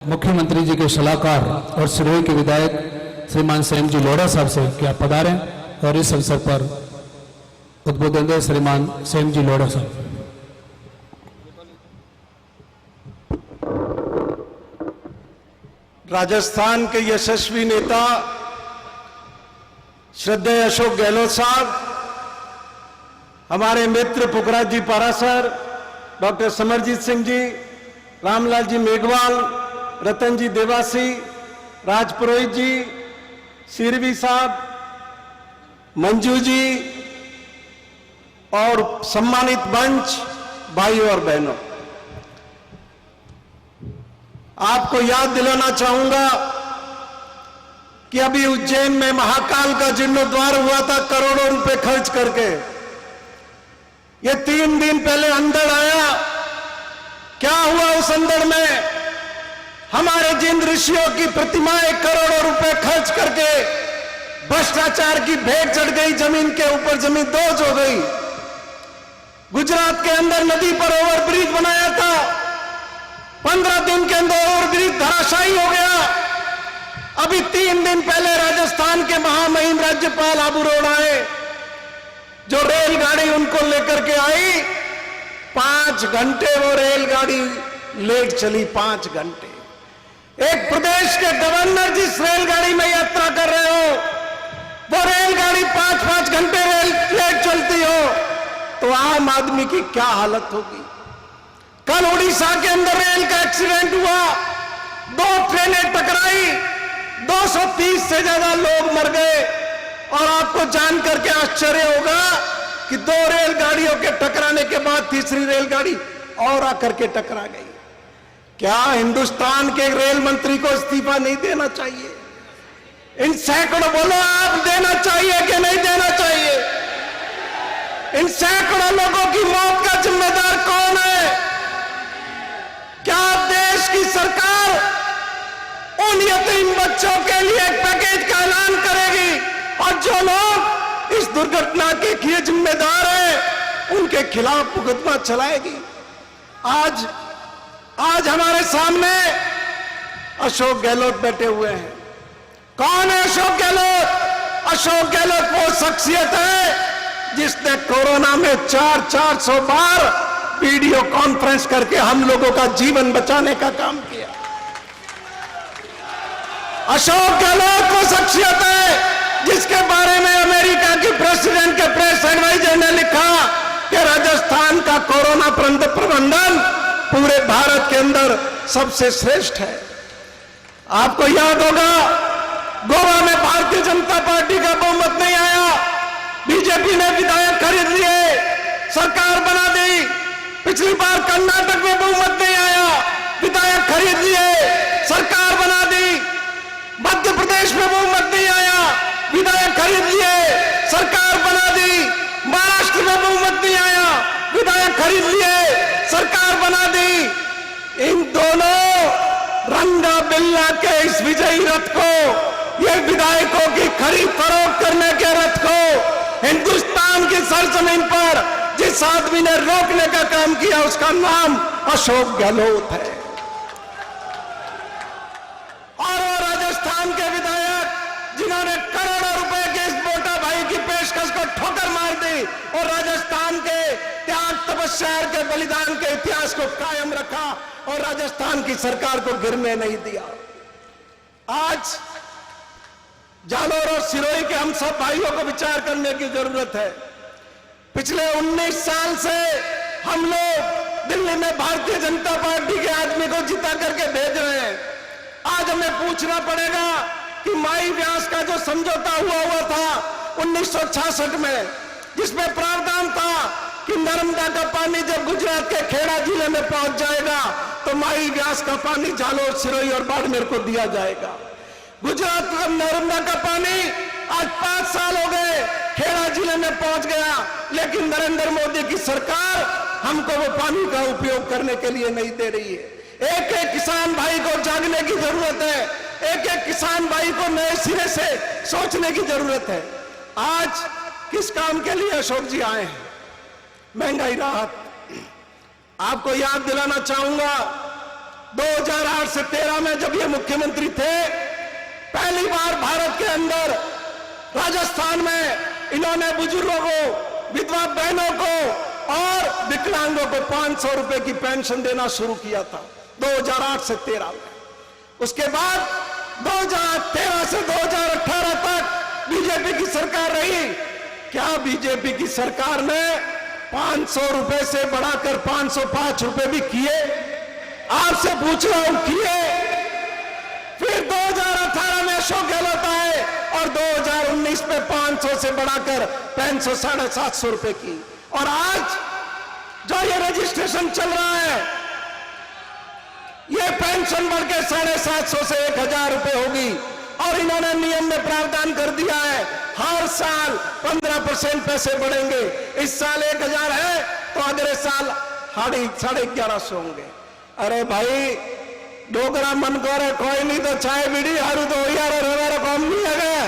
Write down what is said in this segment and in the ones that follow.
मुख्यमंत्री जी के सलाहकार और सिरोही के विधायक श्रीमान सेम जी लोढ़ा साहब से कि आप पधारें और इस अवसर पर उद्बोधन दें श्रीमान सेम जी लोढ़ा साहब। राजस्थान के यशस्वी नेता श्रद्धेय अशोक गहलोत साहब, हमारे मित्र पुखराज जी पारासर, डॉक्टर समरजीत सिंह जी, रामलाल जी मेघवाल, रतन जी देवासी, राज पुरोहित जी, सिरवी साहब, मंजू जी और सम्मानित मंच, भाइयों और बहनों, आपको याद दिलाना चाहूंगा कि अभी उज्जैन में महाकाल का जीर्णोद्वार हुआ था करोड़ों रुपए खर्च करके। ये 3 दिन पहले अंधड़ आया। क्या हुआ उस अंधड़ में? हमारे जिन ऋषियों की प्रतिमाएं करोड़ों रुपए खर्च करके भ्रष्टाचार की भेंट चढ़ गई, जमीन के ऊपर जमीन दोज हो गई। गुजरात के अंदर नदी पर ओवरब्रिज बनाया था, 15 दिन के अंदर ओवरब्रिज धराशायी हो गया। अभी 3 दिन पहले राजस्थान के महामहिम राज्यपाल आबू रोड आए, जो रेलगाड़ी उनको लेकर के आई, 5 घंटे वो रेलगाड़ी लेट चली। 5 घंटे। एक प्रदेश के गवर्नर जिस रेलगाड़ी में यात्रा कर रहे हो, वो रेलगाड़ी 5-5 घंटे लेट चलती हो, तो आम आदमी की क्या हालत होगी। कल उड़ीसा के अंदर रेल का एक्सीडेंट हुआ, 2 ट्रेनें टकराई, 230 से ज्यादा लोग मर गए। और आपको जान करके आश्चर्य होगा कि 2 रेलगाड़ियों के टकराने के बाद तीसरी रेलगाड़ी और आकर के टकरा गई। क्या हिंदुस्तान के रेल मंत्री को इस्तीफा नहीं देना चाहिए? इन सैकड़ों, बोलो आप, देना चाहिए कि नहीं देना चाहिए? इन सैकड़ों लोगों की मौत का जिम्मेदार कौन है? क्या देश की सरकार उन यतीम बच्चों के लिए एक पैकेज का ऐलान करेगी और जो लोग इस दुर्घटना के लिए जिम्मेदार हैं उनके खिलाफ मुकदमा चलाएगी? आज हमारे सामने अशोक गहलोत बैठे हुए हैं। कौन है अशोक गहलोत? अशोक गहलोत वो शख्सियत है जिसने कोरोना में 400 बार वीडियो कॉन्फ्रेंस करके हम लोगों का जीवन बचाने का काम किया। अशोक गहलोत वो शख्सियत है जिसके बारे में अमेरिका के प्रेसिडेंट के प्रेस एडवाइजर ने लिखा कि राजस्थान का कोरोना प्रबंधन पूरे भारत के अंदर सबसे श्रेष्ठ है। आपको याद होगा, गोवा में भारतीय जनता पार्टी का बहुमत नहीं आया, बीजेपी ने विधायक खरीद लिए, सरकार बना दी। पिछली बार कर्नाटक में बहुमत नहीं आया, विधायक खरीद लिए, सरकार बना दी। मध्य प्रदेश में बहुमत नहीं आया, विधायक खरीद लिए, सरकार बना दी। महाराष्ट्र में बहुमत नहीं आया, विधायक खरीद लिए, सरकार बना दी। इन दोनों रंगा बिल्ला के इस विजयी रथ को, ये विधायकों की खरीद फरोख्त करने के रथ को हिंदुस्तान की सरजमीन पर जिस आदमी ने रोकने का काम किया, उसका नाम अशोक गहलोत है। और राजस्थान के विधायक जिन्होंने करोड़ों रुपए के इस मोटा भाई की पेशकश को ठोकर मार दी और राजस्थान के त्याग, तपस्या के बलिदान के इतिहास को कायम रखा और राजस्थान की सरकार को गिरने नहीं दिया। आज जालोर और सिरोही के हम सब भाइयों को विचार करने की जरूरत है। पिछले 19 साल से हम लोग दिल्ली में भारतीय जनता पार्टी के आदमी को जिता करके भेज रहे हैं। आज हमें पूछना पड़ेगा कि माई व्यास का जो समझौता हुआ था 1966 में, जिसमें प्रावधान था कि नर्मदा का पानी जब गुजरात के खेड़ा जिले में पहुंच जाएगा तो माई व्यास का पानी जालोर, सिरोही और बाड़मेर को दिया जाएगा। गुजरात का नर्मदा का पानी आज 5 साल हो गए, खेड़ा जिले में पहुंच गया, लेकिन नरेंद्र मोदी की सरकार हमको वो पानी का उपयोग करने के लिए नहीं दे रही है। एक एक किसान भाई को जागने की जरूरत है, एक एक किसान भाई को नए सिरे से सोचने की जरूरत है। आज किस काम के लिए अशोक जी आए हैं? महंगाई राहत। आपको याद दिलाना चाहूंगा 2008 से 13 में जब ये मुख्यमंत्री थे, पहली बार भारत के अंदर राजस्थान में इन्होंने बुजुर्गों को, विधवा बहनों को और विकलांगों को 500 रुपए की पेंशन देना शुरू किया था 2008 से 13 में। उसके बाद 2013 से 2018 तक बीजेपी की सरकार रही। क्या बीजेपी की सरकार ने 500 रुपए से बढ़ाकर 505 रुपए भी किए? आपसे पूछ रहा हूं, किए? फिर 2018 में अशोक गहलोत आए और 2019 में 500 से बढ़ाकर 500 750 रुपए की। और आज जो ये रजिस्ट्रेशन चल रहा है, ये पेंशन बढ़ के 750 से 1000 रुपए होगी। और इन्होंने नियम में प्रावधान कर दिया है, हर साल 15% पैसे बढ़ेंगे। इस साल 1000 है तो अगले साल 1150 होंगे। अरे भाई, डोगरा मन को रे कोई नहीं तो चाय बीड़ी हारू तो यार हमारा काम नहीं है।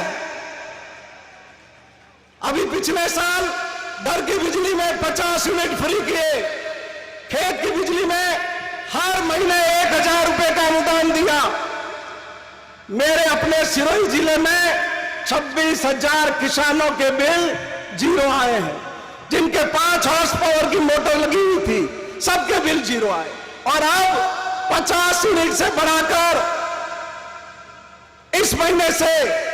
अभी पिछले साल घर की बिजली में 50 यूनिट फ्री किए, खेत की बिजली में हर महीने 1000 रुपए का अनुदान दिया। मेरे अपने सिरोही जिले में 26,000 किसानों के बिल जीरो आए हैं। जिनके 5 हॉर्स पावर की मोटर लगी हुई थी, सबके बिल जीरो आए। और अब 50 यूनिट से बढ़ाकर इस महीने से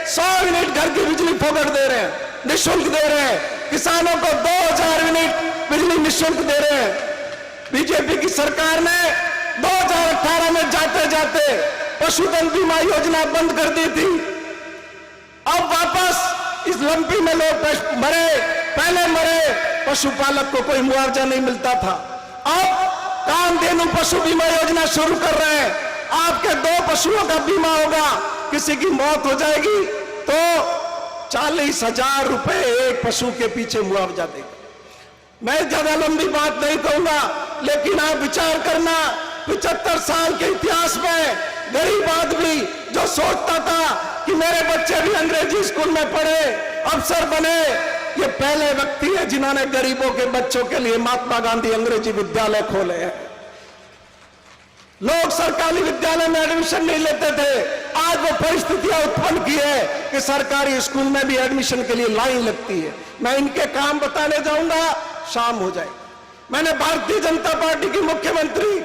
100 यूनिट घर की बिजली फोकट दे रहे हैं, निःशुल्क दे रहे हैं। किसानों को 2000 यूनिट बिजली निःशुल्क दे रहे हैं। बीजेपी की सरकार ने 2018 में जाते जाते पशुधन बीमा योजना बंद कर दी थी। अब वापस इस लंपी में लोग मरे, पहले मरे, पशुपालक को कोई मुआवजा नहीं मिलता था। अब कामधेनु पशु बीमा योजना शुरू कर रहे हैं। आपके 2 पशुओं का बीमा होगा, किसी की मौत हो जाएगी तो 40,000 रुपए एक पशु के पीछे मुआवजा देगा। मैं ज्यादा लंबी बात नहीं कहूंगा, लेकिन आप विचार करना, 75 साल के इतिहास में गरीब आदमी जो सोचता था कि मेरे बच्चे भी अंग्रेजी स्कूल में पढ़े, अफसर बने, ये पहले व्यक्ति है जिन्होंने गरीबों के बच्चों के लिए महात्मा गांधी अंग्रेजी विद्यालय खोले हैं। लोग सरकारी विद्यालय में एडमिशन नहीं लेते थे, आज वो परिस्थितियां उत्पन्न की है कि सरकारी स्कूल में भी एडमिशन के लिए लाइन लगती है। मैं इनके काम बताने जाऊंगा, शाम हो जाएगी। मैंने भारतीय जनता पार्टी की मुख्यमंत्री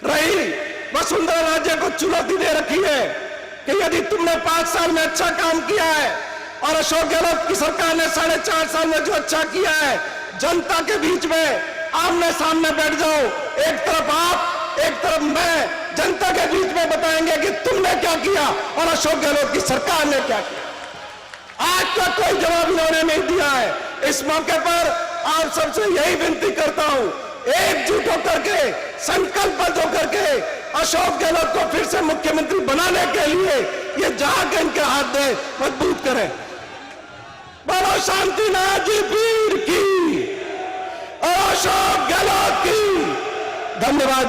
रही वसुंधरा राजे को चुनौती दे रखी है कि यदि तुमने 5 साल में अच्छा काम किया है और अशोक गहलोत की सरकार ने 4.5 साल में जो अच्छा किया है, जनता के बीच में आमने सामने बैठ जाओ, एक तरफ आप, एक तरफ मैं, जनता के बीच में बताएंगे कि तुमने क्या किया और अशोक गहलोत की सरकार ने क्या किया। आज तक कोई जवाब इन्होंने नहीं दिया है। इस मौके पर आप सबसे यही विनती करता हूं, एकजुट होकर के, संकल्पबद्ध होकर के अशोक गहलोत को फिर से मुख्यमंत्री बनाने के लिए ये जाग इनके हाथ दे, मजबूत करें। बोलो शांतिनाथ जी पीर की और अशोक गहलोत की। धन्यवाद।